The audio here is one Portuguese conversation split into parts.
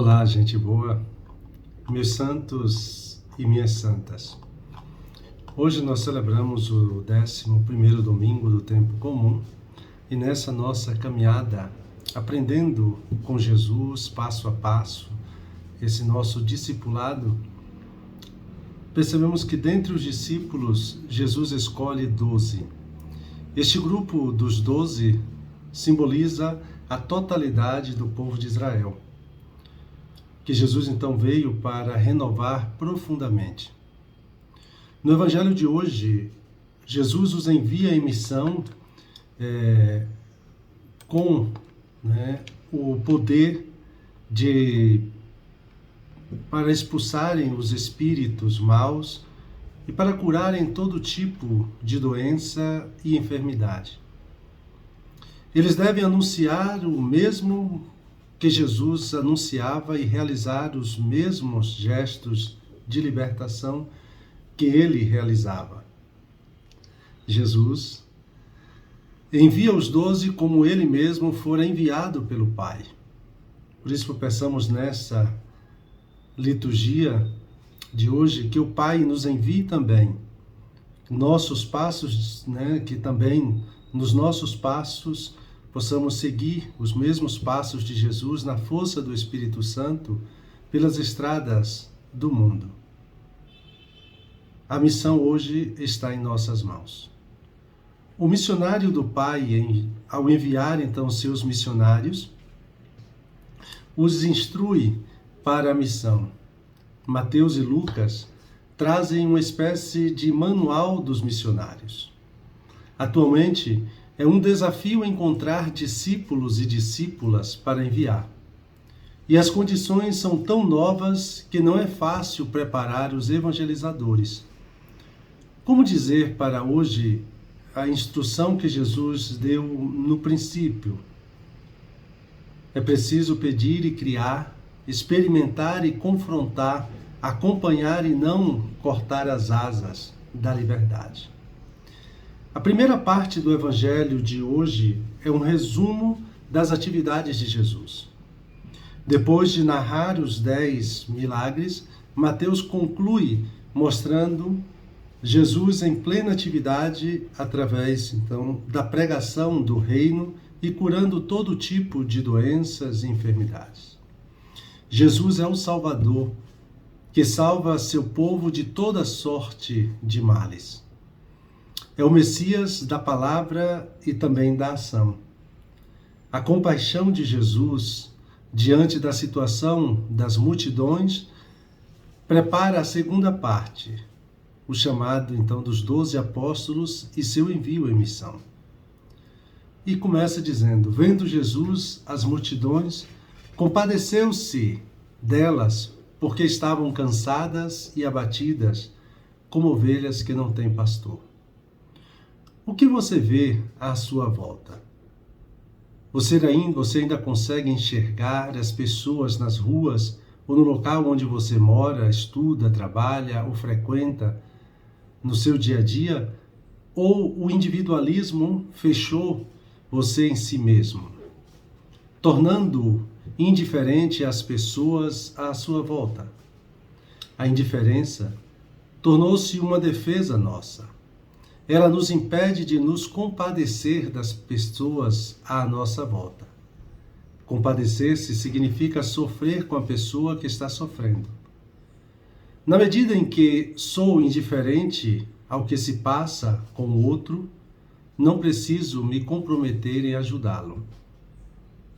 Olá, gente boa, meus santos e minhas santas. Hoje nós celebramos o 11º domingo do tempo comum e nessa nossa caminhada, aprendendo com Jesus, passo a passo, esse nosso discipulado, percebemos que dentre os discípulos, Jesus escolhe 12. Este grupo dos 12 simboliza a totalidade do povo de Israel, que Jesus então veio para renovar profundamente. No Evangelho de hoje, Jesus os envia em missão com o poder para expulsarem os espíritos maus e para curarem todo tipo de doença e enfermidade. Eles devem anunciar o mesmo que Jesus anunciava e realizar os mesmos gestos de libertação que ele realizava. Jesus envia os 12 como ele mesmo fora enviado pelo Pai. Por isso peçamos nessa liturgia de hoje que o Pai nos envie também nossos passos, que também nos nossos passos possamos seguir os mesmos passos de Jesus na força do Espírito Santo pelas estradas do mundo. A missão hoje está em nossas mãos. O missionário do Pai, ao enviar então seus missionários, os instrui para a missão. Mateus e Lucas trazem uma espécie de manual dos missionários. Atualmente, é um desafio encontrar discípulos e discípulas para enviar. E as condições são tão novas que não é fácil preparar os evangelizadores. Como dizer para hoje a instrução que Jesus deu no princípio? É preciso pedir e criar, experimentar e confrontar, acompanhar e não cortar as asas da liberdade. A primeira parte do Evangelho de hoje é um resumo das atividades de Jesus. Depois de narrar os 10 milagres, Mateus conclui mostrando Jesus em plena atividade através, então, da pregação do reino e curando todo tipo de doenças e enfermidades. Jesus é o Salvador, que salva seu povo de toda sorte de males. É o Messias da palavra e também da ação. A compaixão de Jesus diante da situação das multidões prepara a segunda parte, o chamado então dos 12 apóstolos e seu envio em missão. E começa dizendo: vendo Jesus as multidões, compadeceu-se delas, porque estavam cansadas e abatidas, como ovelhas que não têm pastor. O que você vê à sua volta? Você ainda consegue enxergar as pessoas nas ruas ou no local onde você mora, estuda, trabalha ou frequenta no seu dia a dia? Ou o individualismo fechou você em si mesmo, tornando indiferente as pessoas à sua volta? A indiferença tornou-se uma defesa nossa. Ela nos impede de nos compadecer das pessoas à nossa volta. Compadecer-se significa sofrer com a pessoa que está sofrendo. Na medida em que sou indiferente ao que se passa com o outro, não preciso me comprometer em ajudá-lo.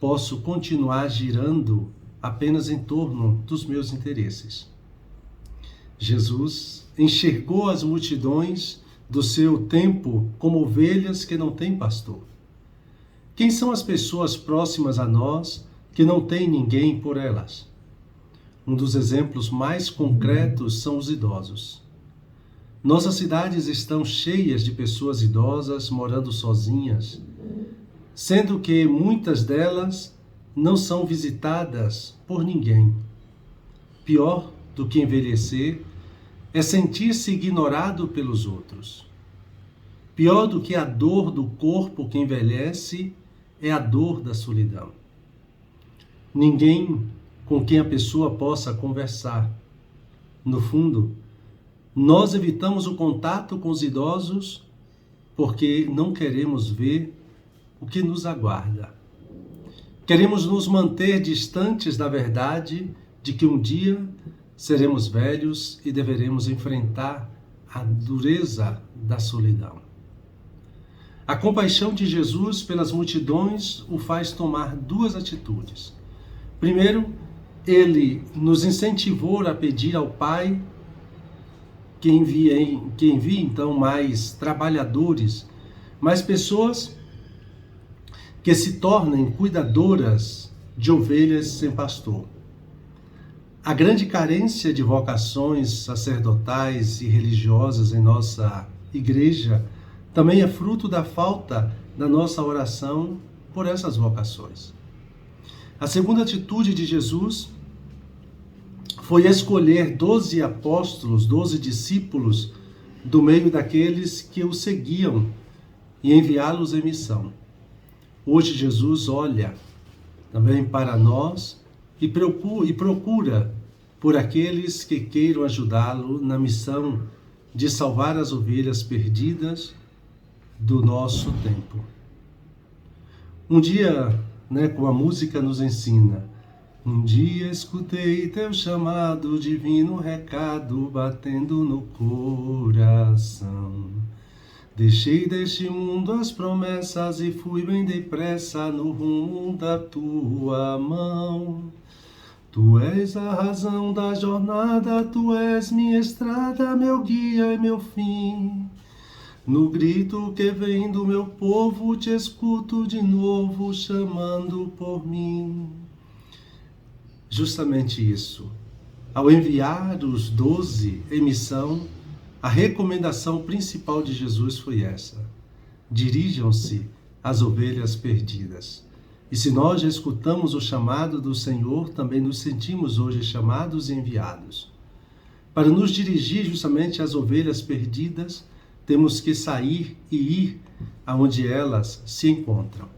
Posso continuar girando apenas em torno dos meus interesses. Jesus enxergou as multidões do seu tempo como ovelhas que não têm pastor. Quem são as pessoas próximas a nós que não têm ninguém por elas? Um dos exemplos mais concretos são os idosos. Nossas cidades estão cheias de pessoas idosas morando sozinhas, sendo que muitas delas não são visitadas por ninguém. Pior do que envelhecer é sentir-se ignorado pelos outros. Pior do que a dor do corpo que envelhece é a dor da solidão. Ninguém com quem a pessoa possa conversar. No fundo, nós evitamos o contato com os idosos porque não queremos ver o que nos aguarda. Queremos nos manter distantes da verdade de que um dia seremos velhos e deveremos enfrentar a dureza da solidão. A compaixão de Jesus pelas multidões o faz tomar duas atitudes. Primeiro, ele nos incentivou a pedir ao Pai que envie então mais trabalhadores, mais pessoas que se tornem cuidadoras de ovelhas sem pastor. A grande carência de vocações sacerdotais e religiosas em nossa igreja também é fruto da falta da nossa oração por essas vocações. A segunda atitude de Jesus foi escolher 12 apóstolos, 12 discípulos do meio daqueles que o seguiam e enviá-los em missão. Hoje Jesus olha também para nós e procura por aqueles que queiram ajudá-lo na missão de salvar as ovelhas perdidas do nosso tempo. Um dia, como a música nos ensina, um dia escutei teu chamado, divino recado batendo no coração. Deixei deste mundo as promessas e fui bem depressa no rumo da tua mão. Tu és a razão da jornada, tu és minha estrada, meu guia e meu fim. No grito que vem do meu povo, te escuto de novo, chamando por mim. Justamente isso. Ao enviar os 12 em missão, a recomendação principal de Jesus foi essa: dirijam-se às ovelhas perdidas. E se nós já escutamos o chamado do Senhor, também nos sentimos hoje chamados e enviados. Para nos dirigir justamente às ovelhas perdidas, temos que sair e ir aonde elas se encontram.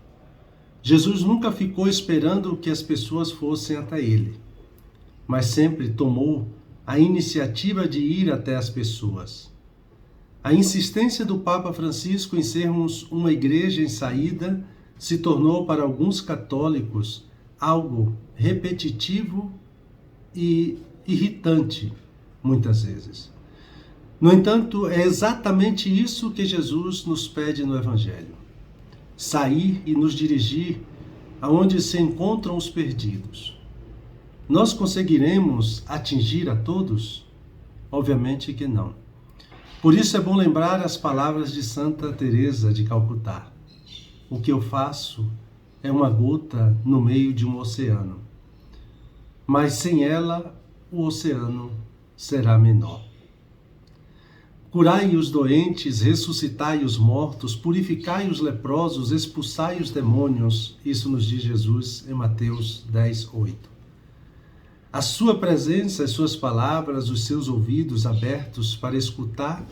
Jesus nunca ficou esperando que as pessoas fossem até ele, mas sempre tomou a iniciativa de ir até as pessoas. A insistência do Papa Francisco em sermos uma igreja em saída se tornou para alguns católicos algo repetitivo e irritante, muitas vezes. No entanto, é exatamente isso que Jesus nos pede no Evangelho: sair e nos dirigir aonde se encontram os perdidos. Nós conseguiremos atingir a todos? Obviamente que não. Por isso é bom lembrar as palavras de Santa Teresa de Calcutá: o que eu faço é uma gota no meio de um oceano, mas sem ela o oceano será menor. Curai os doentes, ressuscitai os mortos, purificai os leprosos, expulsai os demônios. Isso nos diz Jesus em Mateus 10:8. A sua presença, as suas palavras, os seus ouvidos abertos para escutar,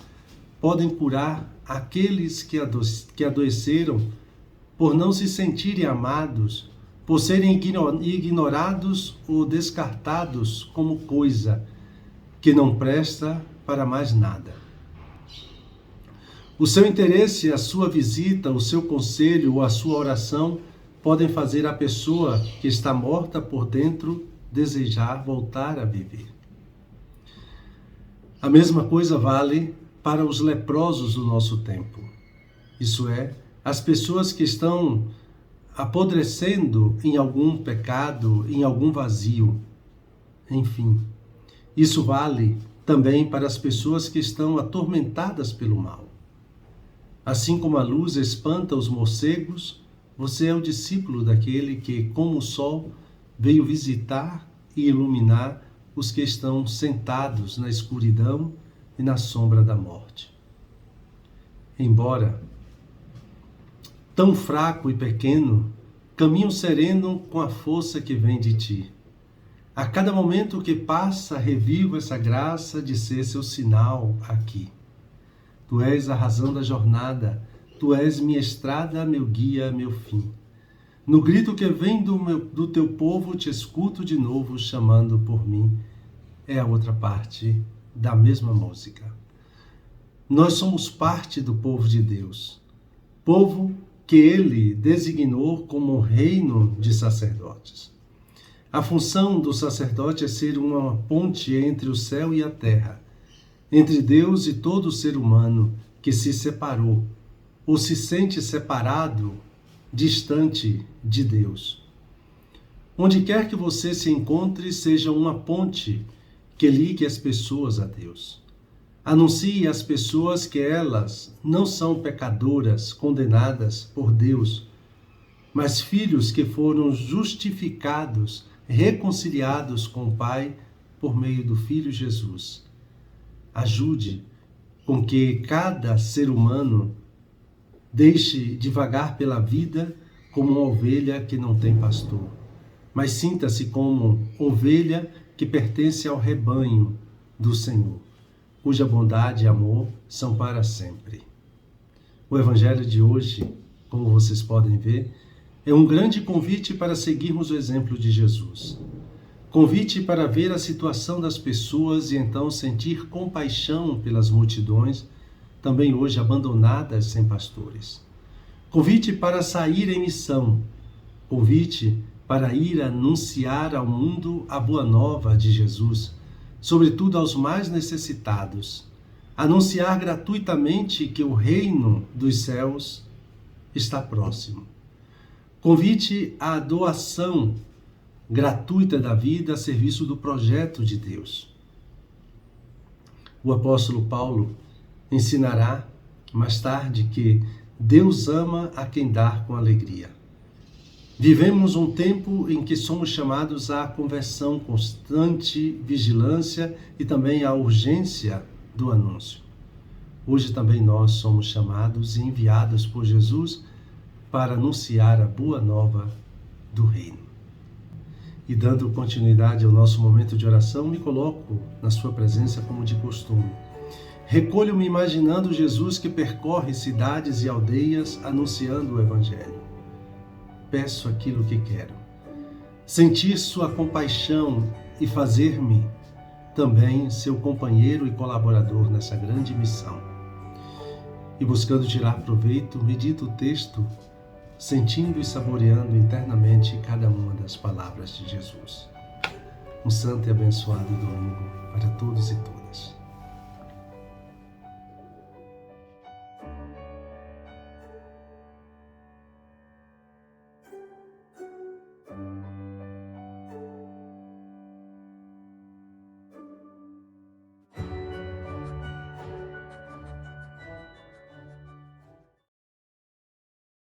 podem curar aqueles que adoeceram por não se sentirem amados, por serem ignorados ou descartados como coisa que não presta para mais nada. O seu interesse, a sua visita, o seu conselho ou a sua oração podem fazer a pessoa que está morta por dentro desejar voltar a viver. A mesma coisa vale para os leprosos do nosso tempo. Isso é, as pessoas que estão apodrecendo em algum pecado, em algum vazio. Enfim, isso vale também para as pessoas que estão atormentadas pelo mal. Assim como a luz espanta os morcegos, você é o discípulo daquele que, como o sol, veio visitar e iluminar os que estão sentados na escuridão e na sombra da morte. Embora tão fraco e pequeno, caminho sereno com a força que vem de ti. A cada momento que passa, revivo essa graça de ser seu sinal aqui. Tu és a razão da jornada, tu és minha estrada, meu guia, meu fim. No grito que vem do teu povo, te escuto de novo chamando por mim. É a outra parte da mesma música. Nós somos parte do povo de Deus, povo que Ele designou como um reino de sacerdotes. A função do sacerdote é ser uma ponte entre o céu e a terra, entre Deus e todo ser humano que se separou ou se sente separado, distante de Deus. Onde quer que você se encontre, seja uma ponte que ligue as pessoas a Deus. Anuncie às pessoas que elas não são pecadoras condenadas por Deus, mas filhos que foram justificados, reconciliados com o Pai por meio do Filho Jesus. Ajude com que cada ser humano deixe de vagar pela vida como uma ovelha que não tem pastor, mas sinta-se como ovelha que pertence ao rebanho do Senhor, cuja bondade e amor são para sempre. O Evangelho de hoje, como vocês podem ver, é um grande convite para seguirmos o exemplo de Jesus. Convite para ver a situação das pessoas e então sentir compaixão pelas multidões, também hoje abandonadas sem pastores. Convite para sair em missão. Convite para ir anunciar ao mundo a boa nova de Jesus, sobretudo aos mais necessitados. Anunciar gratuitamente que o reino dos céus está próximo. Convite à doação gratuita da vida a serviço do projeto de Deus. O apóstolo Paulo ensinará mais tarde que Deus ama a quem dá com alegria. Vivemos um tempo em que somos chamados à conversão constante, vigilância e também à urgência do anúncio. Hoje também nós somos chamados e enviados por Jesus para anunciar a boa nova do reino. E dando continuidade ao nosso momento de oração, me coloco na sua presença como de costume. Recolho-me imaginando Jesus que percorre cidades e aldeias anunciando o Evangelho. Peço aquilo que quero. Sentir sua compaixão e fazer-me também seu companheiro e colaborador nessa grande missão. E buscando tirar proveito, medito o texto, sentindo e saboreando internamente cada uma das palavras de Jesus. Um santo e abençoado domingo para todos e todas.